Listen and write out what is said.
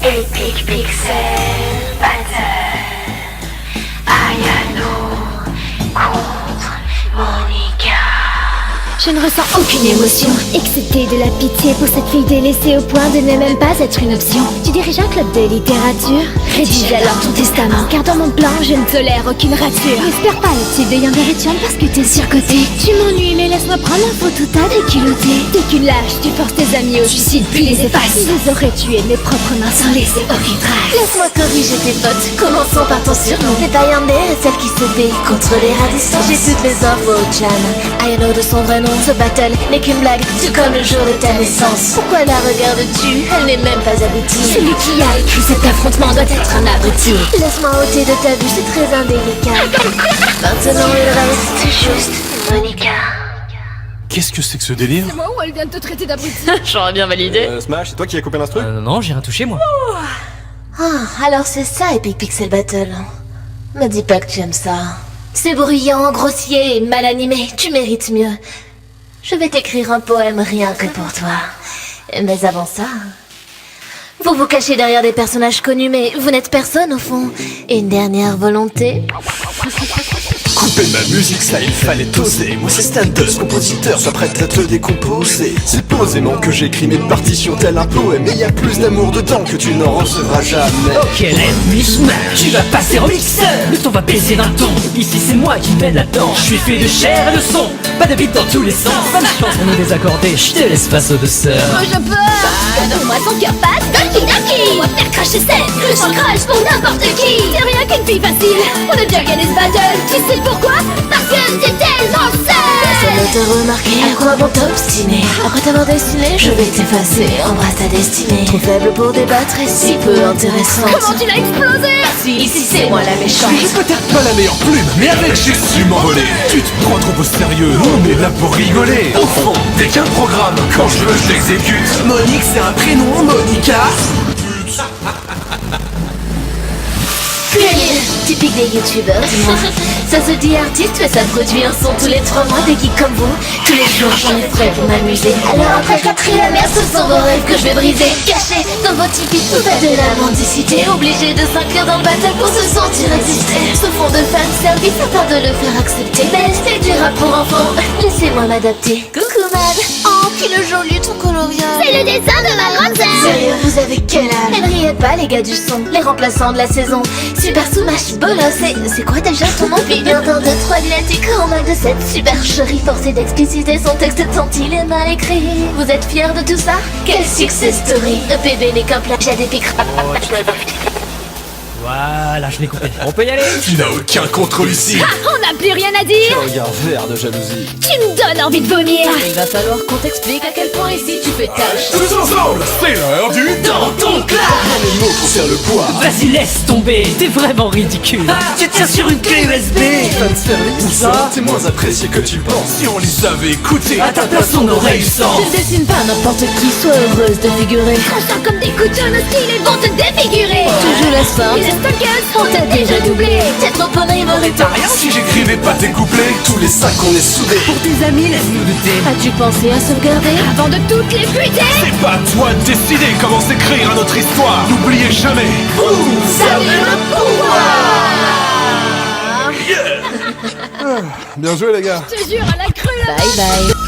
Epic Pixel Battle. Ayano contre Monica. Je ne ressens aucune émotion, excepté de la pitié pour cette fille délaissée au point de ne même pas être une option. Tu diriges un club de littérature? Rédige alors ton testament, car dans mon plan, je ne tolère aucune rature. N'espère pas le type de Younger Richard parce que t'es surcoté. Tu m'ennuies, mais laisse-moi prendre la photo, t'as déculotté. T'es qu'une lâche, tu forces tes amis au suicide puis les effaces. Je les aurais tués de mes propres mains sans laisser aucune trace. Laisse-moi corriger tes fautes, commençons par ton surnom. C'est pas Yandere, celle qui se bat contre les radissons. J'ai toutes les infos, Chan. Ayano de son vrai nom. Ce battle n'est qu'une blague, tout comme le jour de ta naissance. Pourquoi la regardes-tu? Elle n'est même pas aboutie. Celui qui a écrit cet affrontement doit être un abruti. Laisse-moi ôter de ta vue, c'est très indélicat. Maintenant il reste juste Monica. Qu'est-ce que c'est que ce délire? C'est moi ou elle vient de te traiter d'abruti? J'aurais bien validé. Smash, c'est toi qui as coupé l'instru? Non, j'ai rien touché moi. Ah, alors c'est ça Epic Pixel Battle. Me dis pas que tu aimes ça. C'est bruyant, grossier et mal animé, tu mérites mieux. Je vais t'écrire un poème rien que pour toi. Mais avant ça... Vous vous cachez derrière des personnages connus, mais vous n'êtes personne au fond. Une dernière volonté? Couper ma musique, ça il fallait oser. Moi c'est Standus, compositeur, sois prête à te décomposer. C'est posément que j'écris mes partitions tel un poème. Et y a plus d'amour dedans que tu n'en recevras jamais. Ok, l'ennemi smash, tu vas passer au mixeur. Le ton va baisser d'un ton, ici c'est moi qui mène là-dedans. Je suis fait de chair et de son, pas de beat dans tous les sens. Pas de chance on est désaccordé, je te laisse face aux deux sœurs. Moi je peux. Donne-moi ton cœur passe, Doki Doki. On va faire cracher scène, crush en crush pour n'importe qui. C'est rien qu'une fille facile, on a déjà gagné ce battle. Tu sais pourquoi? Parce que t'es tellement seule. Personne ne t'a remarqué, à quoi bon t'obstiner? Après t'avoir destiné, je vais t'effacer. Embrasse ta destinée. Trop faible pour débattre et si peu intéressante. Comment tu l'as explosé? Ici c'est moi la méchante. Je suis peut-être pas la meilleure plume, mais avec j'ai su m'envoler. Tu te prends trop au sérieux, on est là pour rigoler. Au fond, t'es qu'un programme, quand je veux je l'exécute. Monique c'est un prénom, Monica. Typique des youtubeurs, dis-moi. Ça se dit artiste, mais ça produit un son tous les 3 mois. Des geeks comme vous, tous les jours j'en ai frais pour m'amuser. Alors après le 4e merde, ce sont vos rêves que je vais briser. Cachés dans vos tipis, tout fait de la mendicité. Obligé de s'inclure dans le battle pour se sentir exister. Ce fond de fan service afin de le faire accepter. Mais c'est du rap pour enfants, laissez-moi m'adapter. Coucou man. Oh, qu'il est joli ton coloriage. C'est le dessin de ma grande sœur. Sérieux, vous avez quel âge? Elle riait pas les gars du son, les remplaçants de la saison. Super Smash Bolos, c'est quoi déjà ton nom? Puis bien d'un 2, 3 lunatique en mal de cette supercherie. Forcé d'expliciter son texte tant il est mal écrit. Vous êtes fiers de tout ça? Quelle success story. EPB n'est qu'un plagiat d'épic. Voilà, je l'ai coupé. On peut y aller? Tu n'as aucun contrôle ici. Ah, on n'a plus rien à dire. Regard vert de jalousie. Tu me donnes envie de vomir. Il va falloir qu'on t'explique à quel point ici tu fais tâche. Tous ensemble, c'est l'heure du Dans ton clash. Les mots pour faire le poids. Vas-y, laisse tomber, t'es vraiment ridicule. Tu tiens sur une clé USB. Où ça? C'est moins apprécié que tu penses. Si on les avait écoutés. À ta place, on aurait eu Je sens. ne dessine pas n'importe qui, sois heureuse de figurer. On sent comme des couteaux hostiles et vont te défigurer. Tu joues la feinte, Il est stockeuse, on t'a déjà doublé. T'es trop honorable. T'as rien si j'écrivais pas tes couplets. Tous les 5 on est soudés. Pour tes amis, laisse-nous douter. As-tu pensé à sauvegarder? Avant de toutes les buter. C'est pas à toi de décider comment s'écrire à notre histoire. N'oubliez jamais. Vous avez le pouvoir. Bien joué les gars. Je te jure, à la crue là. Bye bye.